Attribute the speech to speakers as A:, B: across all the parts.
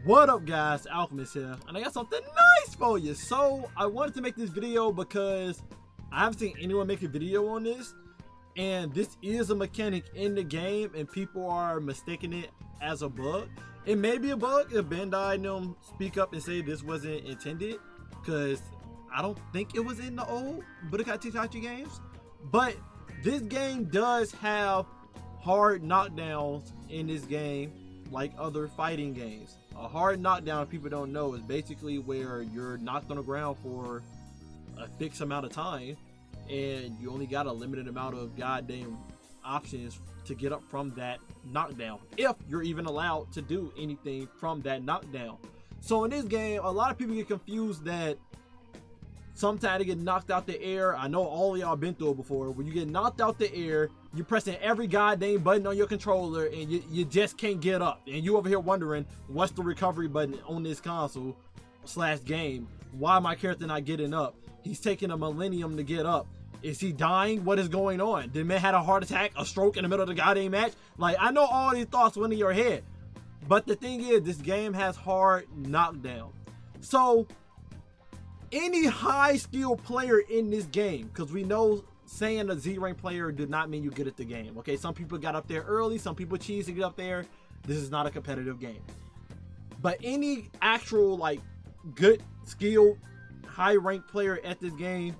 A: What up guys, Alchemist here, and I got something nice for you. So I wanted to make this video because I haven't seen anyone make a video on this, and this is a mechanic in the game and people are mistaking it as a bug. It may be a bug if Bandai and them speak up and say this wasn't intended, because I don't think it was in the old Budokai Tenkaichi games. But this game does have hard knockdowns in this game like other fighting games. A hard knockdown, if people don't know, is basically where you're knocked on the ground for a fixed amount of time and you only got a limited amount of goddamn options to get up from that knockdown, if you're even allowed to do anything from that knockdown. So in this game, a lot of people get confused that sometimes they get knocked out the air. I know all of y'all been through it before. When you get knocked out the air, you're pressing every goddamn button on your controller and you just can't get up. And you over here wondering, what's the recovery button on this console / game? Why my character not getting up? He's taking a millennium to get up. Is he dying? What is going on? Did man had a heart attack, a stroke in the middle of the goddamn match? Like, I know all these thoughts went in your head. But the thing is, this game has hard knockdown. So any high skill player in this game, because we know saying a Z rank player did not mean you get at the game. Okay, some people got up there early, some people cheese to get up there. This is not a competitive game. But any actual like good skill high rank player at this game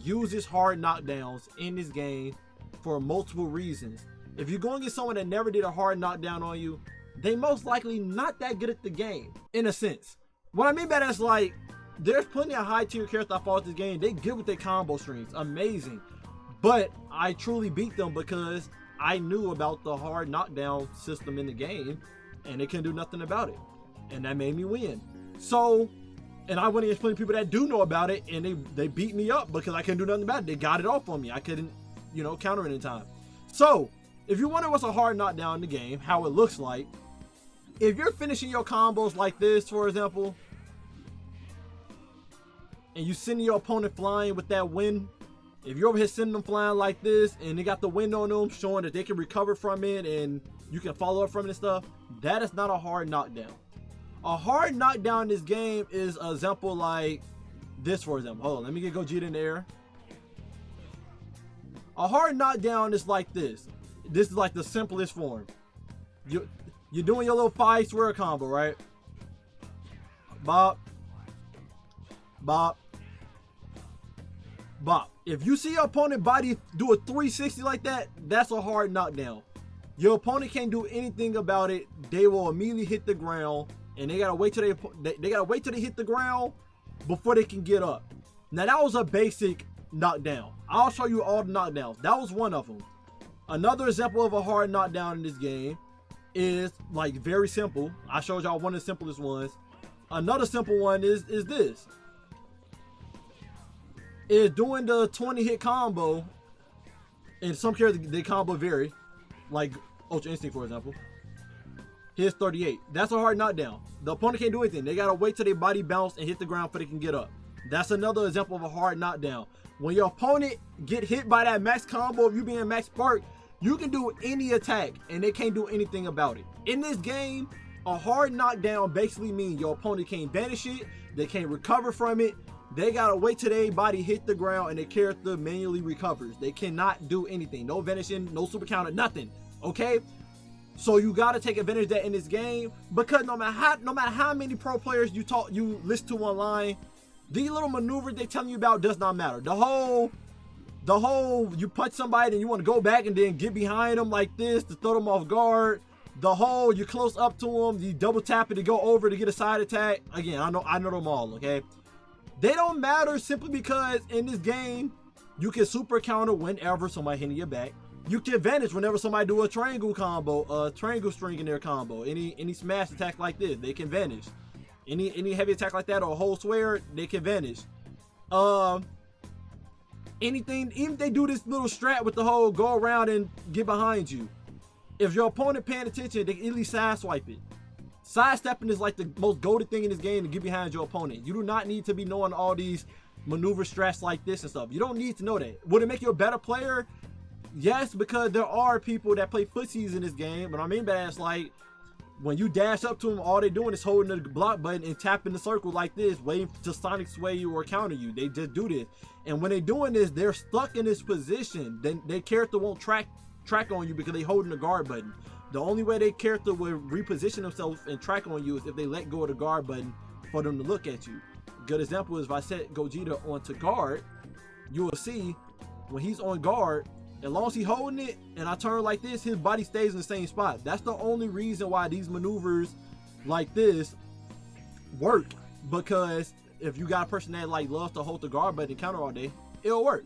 A: uses hard knockdowns in this game for multiple reasons. If you're going to get someone that never did a hard knockdown on you, they most likely not that good at the game, in a sense. What I mean by that is, like, there's plenty of high tier characters I fought with this game. They good with their combo strings, amazing. But I truly beat them because I knew about the hard knockdown system in the game and they couldn't do nothing about it. And that made me win. So, and I went against plenty of people that do know about it and they beat me up because I couldn't do nothing about it. They got it off on me. I couldn't, you know, counter it in time. So, if you wonder what's a hard knockdown in the game, how it looks like, if you're finishing your combos like this, for example, and you send your opponent flying with that wind, if you're over here sending them flying like this and they got the wind on them showing that they can recover from it and you can follow up from it and stuff, that is not a hard knockdown. A hard knockdown in this game is an example like this, for example. Hold on, let me get Gogeta in the air. A hard knockdown is like this. This is like the simplest form. You're doing your little 5 square combo, right? Bop, bop, bop. If you see your opponent body do a 360 like that, that's a hard knockdown. Your opponent can't do anything about it. They will immediately hit the ground, and they gotta wait till they gotta wait till they hit the ground before they can get up. Now that was a basic knockdown. I'll show you all the knockdowns. That was one of them. Another example of a hard knockdown in this game is like very simple. I showed y'all one of the simplest ones. Another simple one is this. Is doing the 20 hit combo. In some characters they combo vary, like Ultra Instinct for example. Here's 38. That's a hard knockdown. The opponent can't do anything. They gotta wait till their body bounce and hit the ground before they can get up. That's another example of a hard knockdown. When your opponent get hit by that max combo, if you being max spark, you can do any attack and they can't do anything about it. In this game, a hard knockdown basically means your opponent can't banish it, they can't recover from it. They gotta wait till their body hit the ground and their character manually recovers. They cannot do anything. No vanishing, no super counter, nothing. Okay? So you gotta take advantage of that in this game, because no matter how many pro players you listen to online, these little maneuvers they telling you about does not matter. The whole you punch somebody and you want to go back and then get behind them like this to throw them off guard. The whole you close up to them, you double tap it to go over to get a side attack. Again, I know them all, okay? They don't matter simply because in this game, you can super counter whenever somebody hitting your back. You can vanish whenever somebody do a triangle combo, a triangle string in their combo. Any smash attack like this, they can vanish. Any heavy attack like that or a whole swear, they can vanish. Anything, even if they do this little strat with the whole go around and get behind you. If your opponent paying attention, they can easily side swipe it. Sidestepping is like the most goated thing in this game to get behind your opponent. You do not need to be knowing all these maneuver strats like this and stuff. You don't need to know that. Would it make you a better player? Yes, because there are people that play footsies in this game. But I mean by that, it's like When you dash up to them, all they doing is holding the block button and tapping the circle like this, waiting to Sonic sway you or counter you. They just do this. And when they're doing this, they're stuck in this position. Then their character won't track on you because they holding the guard button. The only way their character will reposition themselves and track on you is if they let go of the guard button for them to look at you. Good example is if I set Gogeta onto guard, you will see when he's on guard, as long as he's holding it and I turn like this, his body stays in the same spot. That's the only reason why these maneuvers like this work, because if you got a person that like loves to hold the guard button and counter all day, it'll work.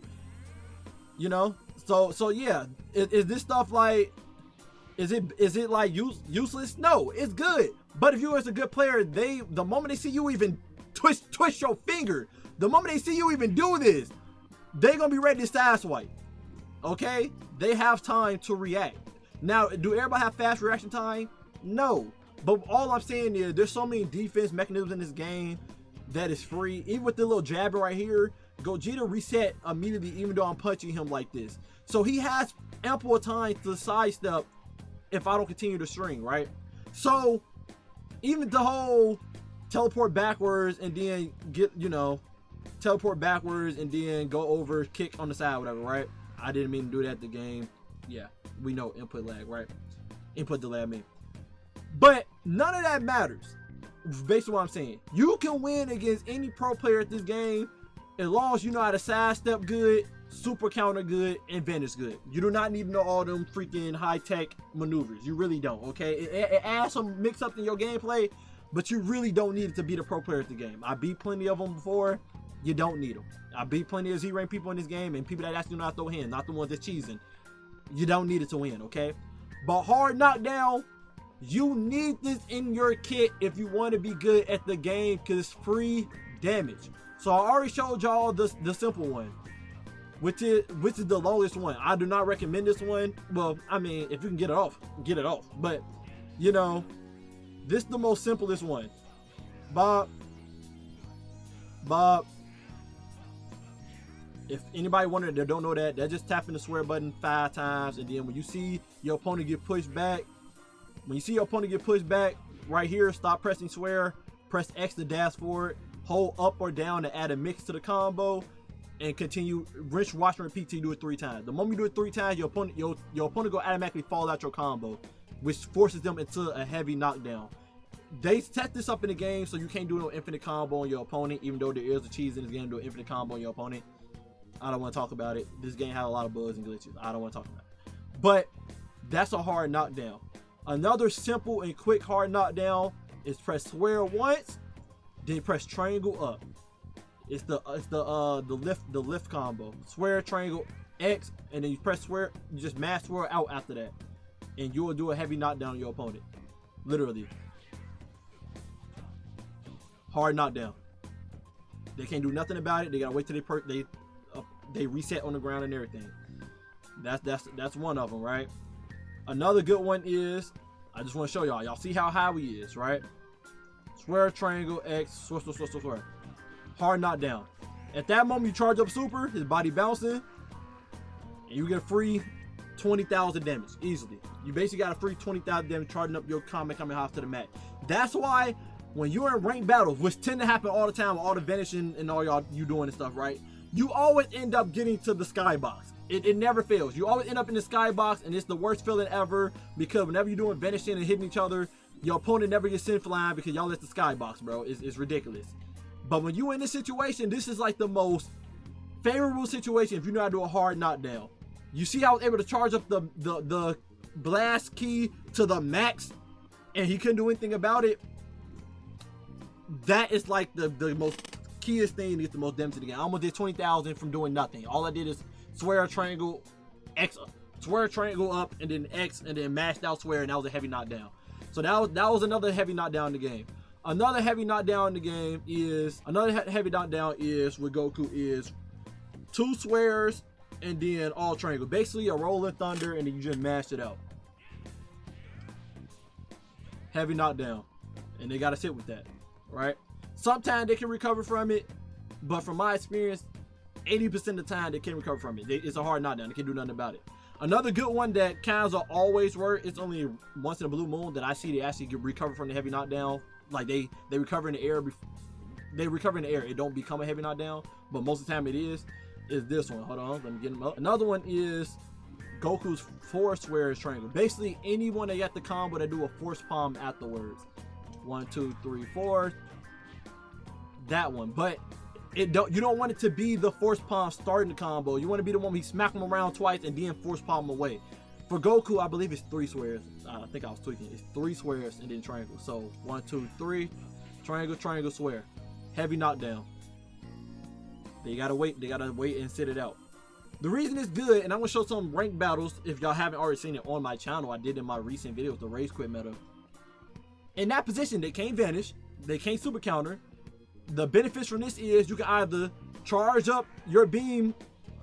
A: You know? So yeah, is this stuff like, is it like useless? No, it's good. But if you as a good player, the moment they see you even twist your finger, the moment they see you even do this, they're gonna be ready to sideswipe. Okay, they have time to react. Now, do everybody have fast reaction time? No, but all I'm saying is there's so many defense mechanisms in this game that is free. Even with the little jabber right here, Gogeta reset immediately even though I'm punching him like this. So he has ample time to sidestep if I don't continue to string, right? So even the whole teleport backwards and then teleport backwards and then go over, kick on the side, whatever, right? I didn't mean to do that at the game. Yeah, we know input lag, right? Input delay, I mean. But none of that matters based on what I'm saying. You can win against any pro player at this game as long as you know how to sidestep good, super counter good, and vanish good. You do not need to know all them freaking high-tech maneuvers. You really don't, okay? It adds some mix-up in your gameplay, but you really don't need it to be the pro player at the game. I beat plenty of them before. You don't need them. I beat plenty of Z-rank people in this game and people that actually know how to throw hands, not the ones that's cheesing. You don't need it to win, okay? But hard knockdown, you need this in your kit if you want to be good at the game because it's free damage. So I already showed y'all the simple one, which is the longest one. I do not recommend this one. Well, I mean, if you can get it off, get it off. But, you know, this is the most simplest one. Bob. If anybody wondering that don't know that, they're just tapping the swear button 5 times, and then when you see your opponent get pushed back, right here, stop pressing swear, press X to dash forward, hold up or down to add a mix to the combo, and continue rinse, wash, and repeat till you do it 3 times. The moment you do it 3 times, your opponent will automatically fall out your combo, which forces them into a heavy knockdown. They set this up in the game so you can't do no infinite combo on your opponent, even though there is a cheese in this game to do an infinite combo on your opponent. I don't want to talk about it. This game has a lot of bugs and glitches. I don't want to talk about it. But that's a hard knockdown. Another simple and quick hard knockdown is press swear once, then press triangle up. It's the lift combo. Swear, triangle, X, and then you press swear. You just mash swear out after that, and you will do a heavy knockdown on your opponent. Literally, hard knockdown. They can't do nothing about it. They gotta wait till they reset on the ground and everything. That's one of them, right? Another good one is, I just want to show y'all. Y'all see how high he is, right? Swear, triangle, X, swear. Hard knockdown. At that moment, you charge up super, his body bouncing, and you get a free 20,000 damage easily. You basically got a free 20,000 damage charging up your Kamehameha to the mat. That's why when you're in ranked battles, which tend to happen all the time, with all the vanishing and all you doing and stuff, right? You always end up getting to the skybox. It never fails. You always end up in the skybox, and it's the worst feeling ever because whenever you're doing vanishing and hitting each other, your opponent never gets sent flying because y'all at the skybox, bro. It's ridiculous. But when you're in this situation, this is like the most favorable situation if you know how to do a hard knockdown. You see how I was able to charge up the blast key to the max, and he couldn't do anything about it? That is like the most keyest thing to get the most damage to the game. I almost did 20,000 from doing nothing. All I did is swear, triangle, X, swear, triangle up, and then X, and then mashed out swear, and that was a heavy knockdown. So that was another heavy knockdown in the game. Another heavy knockdown in the game is, with Goku is 2 swears and then all triangle. Basically a rolling thunder, and then you just mash it out. Heavy knockdown. And they gotta sit with that, right? Sometimes they can recover from it, but from my experience, 80% of the time they can't recover from it. It's a hard knockdown. They can't do nothing about it. Another good one that kind of always work. It's only once in a blue moon that I see they actually get recovered from the heavy knockdown. Like they recover in the air. They recover in the air. It don't become a heavy knockdown, but most of the time it is this one. Hold on, let me get them up. Another one is Goku's force swear triangle. Basically, anyone that got the combo that do a force palm afterwards. 1, 2, 3, 4. That one, but you don't want it to be the force palm starting the combo. You want to be the one where he smack him around twice and then force palm away. For Goku, I believe it's 3 swears. I think I was tweaking. It's 3 swears and then triangle. So 1, 2, 3, triangle, triangle, swear. Heavy knockdown. They gotta wait and sit it out. The reason it's good, and I'm gonna show some ranked battles if y'all haven't already seen it on my channel. I did in my recent video with the Rage Quit meta. In that position, they can't vanish, they can't super counter. The benefits from this is you can either charge up your beam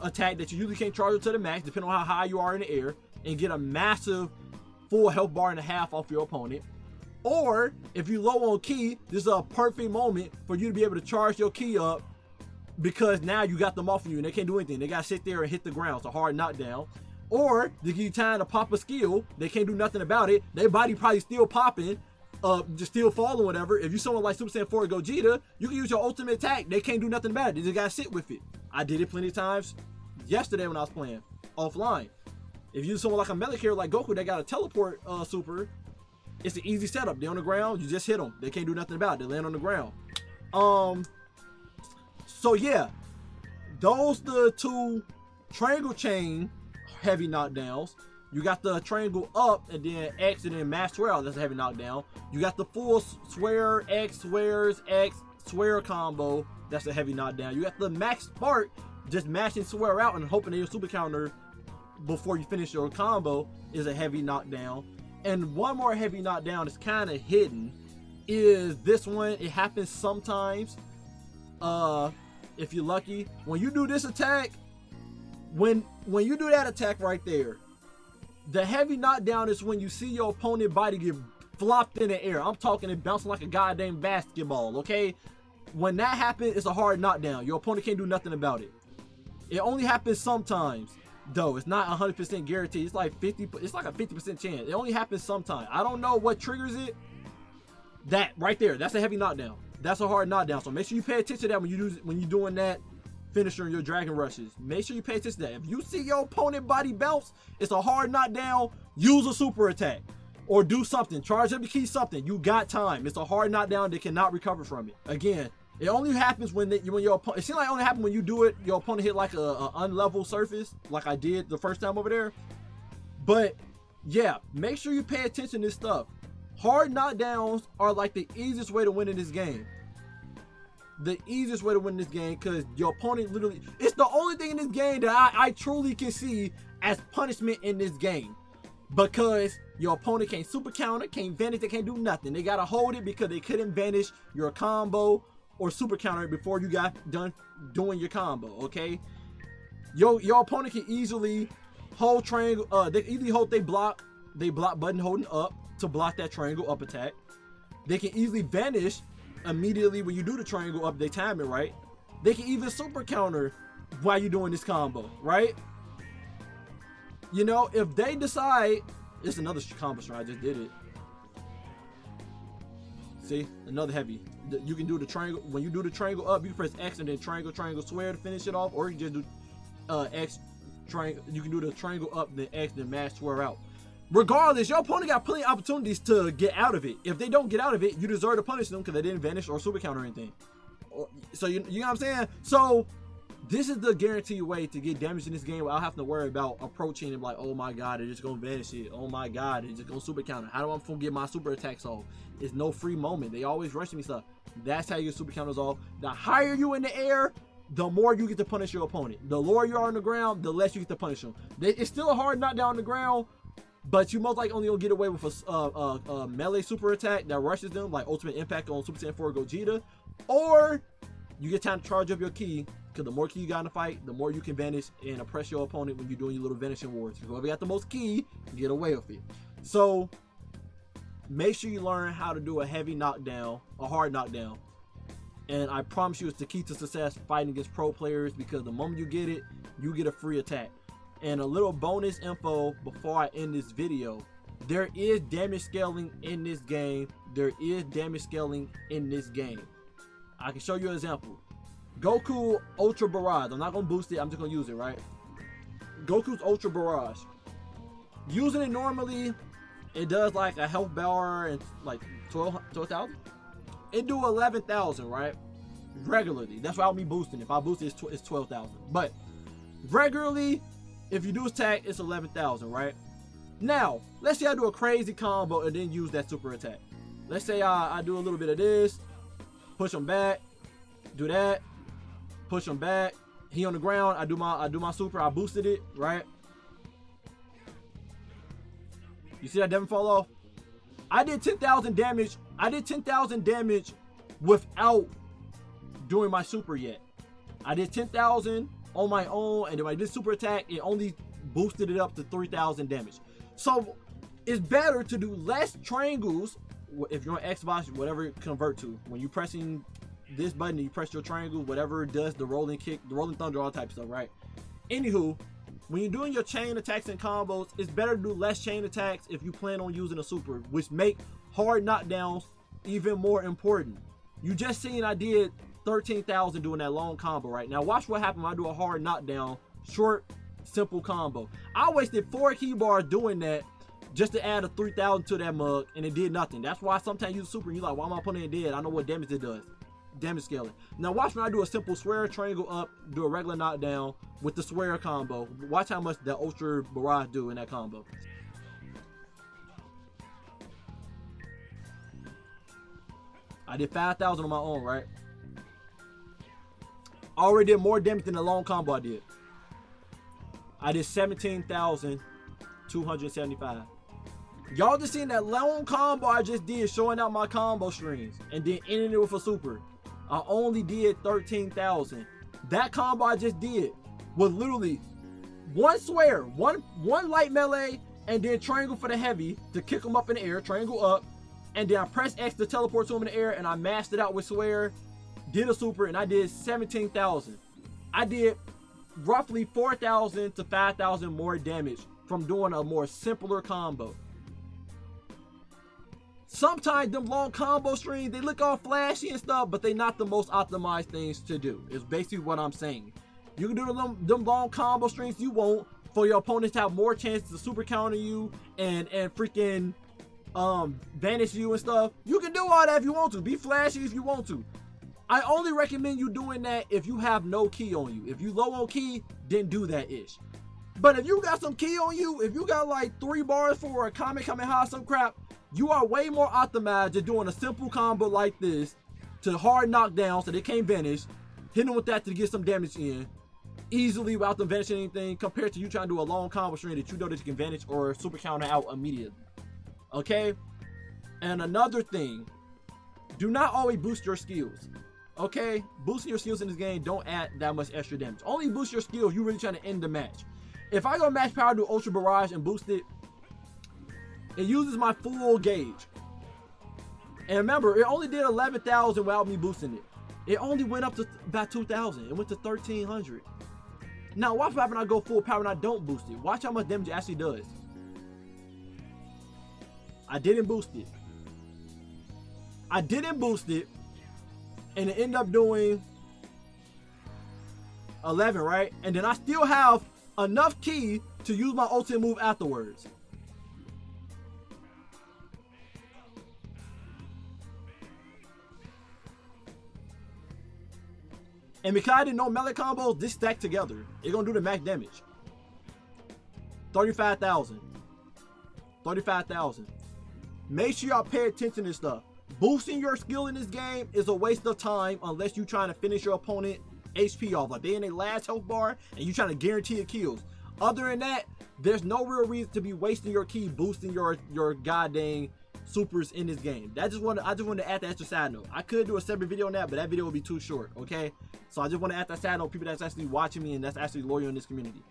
A: attack that you usually can't charge up to the max, depending on how high you are in the air, and get a massive full health bar and a half off your opponent. Or if you're low on ki, this is a perfect moment for you to be able to charge your ki up, because now you got them off of you and they can't do anything. They gotta sit there and hit the ground. It's a hard knockdown. Or they give you time to pop a skill. They can't do nothing about it. Their body probably still popping, just still falling, whatever. If you someone like Super Saiyan 4 Gogeta, you can use your ultimate attack. They can't do nothing about it. They just gotta sit with it. I did it plenty of times yesterday when I was playing offline. If you use someone like a melee character like Goku that got a teleport super, it's an easy setup. They're on the ground, you just hit them. They can't do nothing about it. They land on the ground. So yeah, those the 2 triangle chain heavy knockdowns. You got the triangle up and then X and then mass swear out. That's a heavy knockdown. You got the full swear X swears X swear combo. That's a heavy knockdown. You got the max spark, just mashing swear out and hoping that your super counter before you finish your combo is a heavy knockdown. And one more heavy knockdown is kind of hidden. Is this one? It happens sometimes. If you're lucky, when you do this attack, when you do that attack right there, the heavy knockdown is when you see your opponent body get flopped in the air. I'm talking it bouncing like a goddamn basketball, okay? When that happens, it's a hard knockdown. Your opponent can't do nothing about it. It only happens sometimes, though. It's not 100% guaranteed. It's like 50. It's like a 50% chance. It only happens sometimes. I don't know what triggers it. That right there, that's a heavy knockdown. That's a hard knockdown. So make sure you pay attention to that when you're doing that finisher in your dragon rushes. Make sure you pay attention to that. If you see your opponent body bounce, it's a hard knockdown. Use a super attack or do something. Charge up the key, something. You got time. It's a hard knockdown. They cannot recover from it. Again, it only happens when your opponent. It seems like it only happens when you do it. Your opponent hit like a unlevel surface, like I did the first time over there. But yeah, make sure you pay attention to this stuff. Hard knockdowns are like the easiest way to win in this game. The easiest way to win this game, because your opponent literally, it's the only thing in this game that I truly can see as punishment in this game, because your opponent can't super counter, can't vanish, they can't do nothing. They gotta hold it because they couldn't vanish your combo or super counter it before you got done doing your combo. Okay, your opponent can easily hold triangle. They easily hold they block button holding up to block that triangle up attack. They can easily vanish immediately when you do the triangle up. They time it right. They can even super counter while you're doing this combo, right? You know, if they decide, it's another combo string. I just did it. See, another heavy. You can do the triangle. When you do the triangle up, you can press X and then triangle swear to finish it off, or you can just do X triangle. You can do the triangle up, then X, then mash swear out. Regardless, your opponent got plenty of opportunities to get out of it. If they don't get out of it, you deserve to punish them because they didn't vanish or super counter or anything. So you know what I'm saying? So this is the guaranteed way to get damage in this game without having to worry about approaching them like, oh my god, they're just gonna vanish it. Oh my god, they're just gonna super counter. How do I get my super attacks off? It's no free moment. They always rushing me stuff. That's how you get super counters off. The higher you in the air, the more you get to punish your opponent. The lower you are on the ground, the less you get to punish them. It's still a hard knockdown on the ground, but you most likely only gonna get away with a melee super attack that rushes them, like Ultimate Impact on Super Saiyan 4 Gogeta, or you get time to charge up your ki, because the more ki you got in the fight, the more you can vanish and oppress your opponent when you're doing your little vanishing wars. Whoever got the most ki, get away with it. So make sure you learn how to do a heavy knockdown, a hard knockdown. And I promise you it's the key to success fighting against pro players, because the moment you get it, you get a free attack. And a little bonus info before I end this video. There is damage scaling in this game. There is damage scaling in this game. I can show you an example. Goku Ultra Barrage. I'm not going to boost it. I'm just going to use it, right? Goku's Ultra Barrage. Using it normally, it does like a health bar and like 12,000. It do 11,000, right? Regularly. That's without me boosting. If I boost it, it's 12,000. But regularly, if you do attack, it's 11,000, right? Now, let's say I do a crazy combo and then use that super attack. Let's say I do a little bit of this, push him back, do that, push him back. He on the ground. I do my super. I boosted it, right? You see that Devin fall off? I did 10,000 damage. I did 10,000 damage without doing my super yet. I did 10,000 on my own, and then when I did super attack, it only boosted it up to 3,000 damage. So it's better to do less triangles if you're on Xbox, whatever it convert to. When you're pressing this button, you press your triangle, whatever it does, the rolling kick, the rolling thunder, all types of stuff, right? Anywho, when you're doing your chain attacks and combos, it's better to do less chain attacks if you plan on using a super, which make hard knockdowns even more important. You just seen I did 13,000 doing that long combo, right? Now watch what happens when I do a hard knockdown, short, simple combo. I wasted 4 key bars doing that just to add a 3,000 to that mug, and it did nothing. That's why sometimes you use super and you're like, why am I putting it dead? I know what damage it does. Damage scaling. Now watch when I do a simple square triangle up, do a regular knockdown with the square combo. Watch how much the Ultra Barrage do in that combo. I did 5,000 on my own, right? I already did more damage than the long combo I did. I did 17,275. Y'all just seen that long combo I just did, showing out my combo strings, and then ending it with a super. I only did 13,000. That combo I just did was literally one swear, one light melee, and then triangle for the heavy to kick him up in the air, triangle up, and then I press X to teleport to him in the air, and I mashed it out with swear, did a super, and I did 17,000. I did roughly 4,000 to 5,000 more damage from doing a more simpler combo. Sometimes them long combo strings, they look all flashy and stuff, but they not the most optimized things to do. It's basically what I'm saying. You can do them long combo strings you want for your opponents to have more chances to super counter you and freaking vanish you and stuff. You can do all that if you want to. Be flashy if you want to. I only recommend you doing that if you have no key on you. If you low on key, then do that ish. But if you got some key on you, if you got like 3 bars for a Kamehameha, some crap, you are way more optimized at doing a simple combo like this to hard knockdown so they can't vanish, hitting them with that to get some damage in easily without them vanishing anything, compared to you trying to do a long combo string that you know that you can vanish or super counter out immediately. Okay? And another thing, do not always boost your skills. Okay? Boosting your skills in this game don't add that much extra damage. Only boost your skills if you're really trying to end the match. If I go max power, do Ultra Barrage and boost it, it uses my full gauge. And remember, it only did 11,000 without me boosting it. It only went up to about 2,000. It went to 1,300. Now watch what happens when I go full power and I don't boost it. Watch how much damage it actually does. I didn't boost it. I didn't boost it. And it ended up doing 11, right? And then I still have enough key to use my ultimate move afterwards. And because I didn't know melee combos, this stacked together. It's gonna do the max damage. 35,000. 35,000. Make sure y'all pay attention to stuff. Boosting your skill in this game is a waste of time unless you're trying to finish your opponent HP off. Like they in their last health bar and you're trying to guarantee your kills. Other than that, there's no real reason to be wasting your key boosting your goddamn supers in this game. I just wanted to add that extra side note. I could do a separate video on that, but that video would be too short, okay? So I just want to add that side note, people that's actually watching me and that's actually loyal in this community.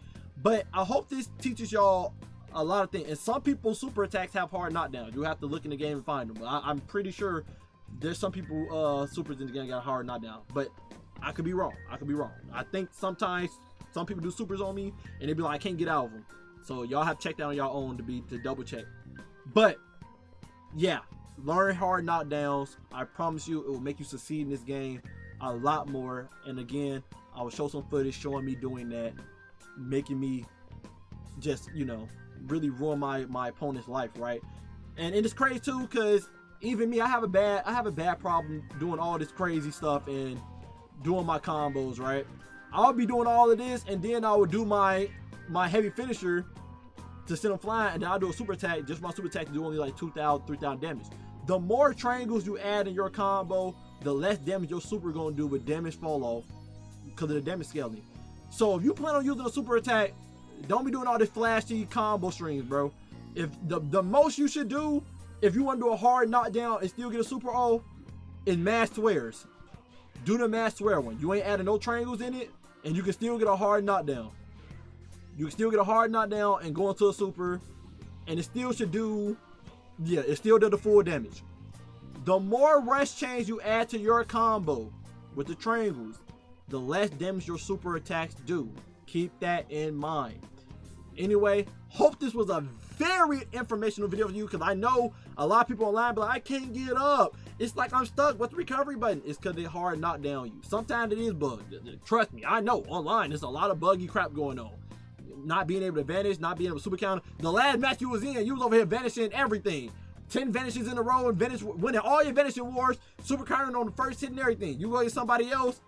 A: But I hope this teaches y'all a lot of things. And some people's super attacks have hard knockdowns. You have to look in the game and find them. But I'm pretty sure there's some people supers in the game got a hard knockdown. But I could be wrong. I could be wrong. I think sometimes some people do supers on me and they be like, I can't get out of them. So y'all have to check that on y'all own to double check. But yeah, learn hard knockdowns. I promise you, it will make you succeed in this game a lot more. And again, I will show some footage showing me doing that, making me just, you know, really ruin my opponent's life, right? And it's crazy too, because even me, I have a bad problem doing all this crazy stuff and doing my combos, right? I'll be doing all of this, and then I would do my heavy finisher to send them flying, and then I'll do a super attack, just my super attack to do only like 2,000, 3,000 damage. The more triangles you add in your combo, the less damage your super gonna do with damage fall off because of the damage scaling. So if you plan on using a super attack, don't be doing all this flashy combo strings, bro. If the most you should do, if you want to do a hard knockdown and still get a super off, is mass swears. Do the mass swear one. You ain't adding no triangles in it, and you can still get a hard knockdown. You can still get a hard knockdown and go into a super, and it still should do, yeah, it still does the full damage. The more rush chains you add to your combo with the triangles, the less damage your super attacks do. Keep that in mind. Anyway, hope this was a very informational video for you, because I know a lot of people online be like, I can't get up. It's like I'm stuck. What's the recovery button? It's because they hard knock down you. Sometimes it is bugged. Trust me, I know online there's a lot of buggy crap going on. Not being able to vanish, not being able to super counter. The last match you was in, you was over here vanishing everything. 10 vanishes in a row and winning all your vanishing wars, super countering on the first hit and everything. You go to somebody else,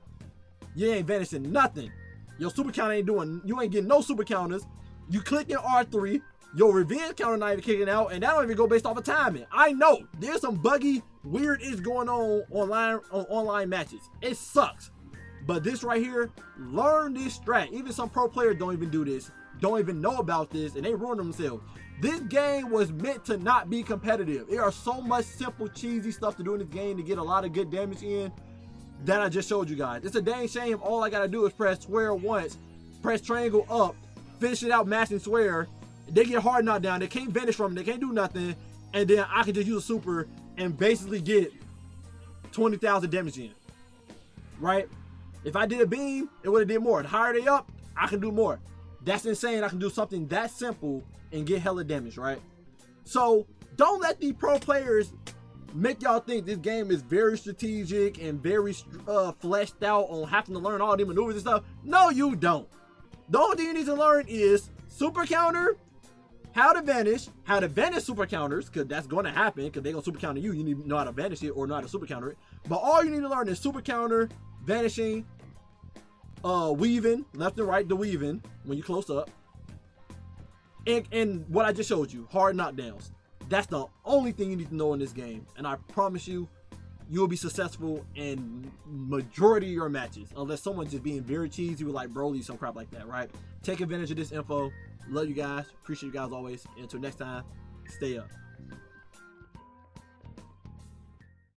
A: you ain't vanishing nothing. Your super counter ain't doing, you ain't getting no super counters. You click in R3, your revenge counter not even kicking out, and that don't even go based off of timing. I know there's some buggy, weird is going on online matches. It sucks. But this right here, learn this strat. Even some pro players don't even do this, don't even know about this, and they ruin themselves. This game was meant to not be competitive. There are so much simple, cheesy stuff to do in this game to get a lot of good damage in that I just showed you guys. It's a dang shame all I gotta do is press square once, press triangle up, finish it out, mashing square. They get hard knocked down. They can't vanish from it. They can't do nothing. And then I can just use a super and basically get 20,000 damage in. Right? If I did a beam, it would have did more. The higher they up, I can do more. That's insane. I can do something that simple and get hella damage, right? So don't let these pro players make y'all think this game is very strategic and very fleshed out on having to learn all these maneuvers and stuff. No, you don't. The only thing you need to learn is super counter, how to vanish super counters, because that's going to happen, because they're going to super counter you. You need to know how to vanish it or know how to super counter it. But all you need to learn is super counter, vanishing, weaving, left and right, the weaving when you close up. And what I just showed you, hard knockdowns. That's the only thing you need to know in this game. And I promise you, you'll be successful in majority of your matches. Unless someone's just being very cheesy with like Broly, some crap like that, right? Take advantage of this info. Love you guys. Appreciate you guys always. Until next time, stay up.